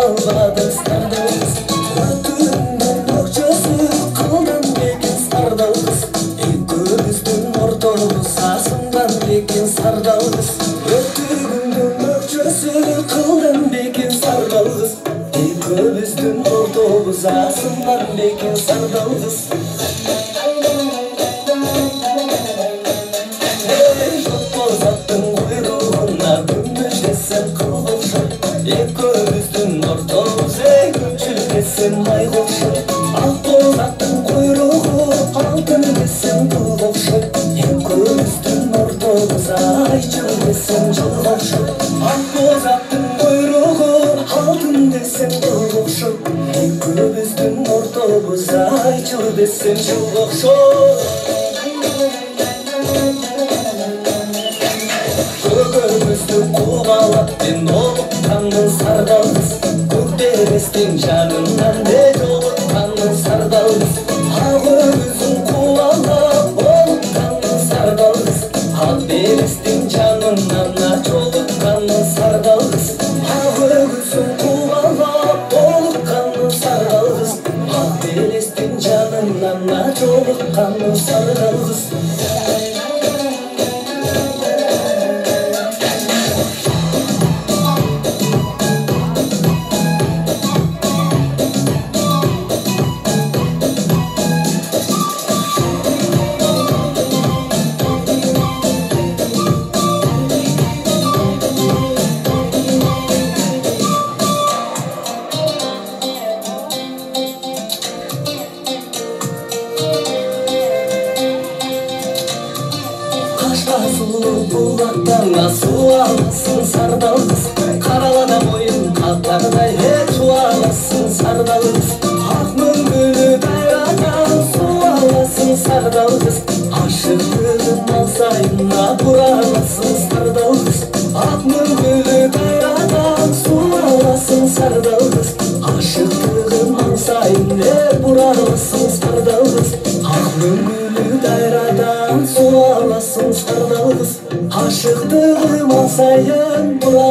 албады сардал кыз өтүңдүн акчасы калган бекин сардал кыз экөөбүздүн ортобузга сынган бекин сардал кыз өтүңдүн акчасы калган бекин сардал кыз экөөбүздүн ортобузга сынган бекин сардал кыз экөөбүздүн ортобузга күнчүл десем майга окшойт ак боз аттын куйругу алтын десем кылга окшойт экөөбүздүн ортобузга айчыл десем жылга окшойт ак боз аттын куйругу алтын десем кылга окшойт экөөбүздүн ортобузга айчыл десем жылга окшойт Көкөбүздүн кубалап мен олуккандын сардал кыз Көктебестин жанынан де жолуккандын сардал кыз Ак өгүзүн кубалап олуккандын сардал кыз Ак белестин жанынан жолуккандын сардал кыз Ак өгүзүн кубалап олуккандын сардал кыз Ак белестин жанынан жолуккандын сардал кыз Булактан суу аласың сардал кыз Каралана боюн каптардай суу аласың сардал кыз Ак мөңгүлү дайрадан суу аласың сардал кыз Ашыктыгын алсайына бура аласың сардал кыз Ак мөңгүлү дайрадан суу аласың сардал кыз Ашыктыгын алсайына бура аласың сардал кыз Ак мөңгүлү дайрадан суу аласың сардал кыз Ашыктыгым алсайын бура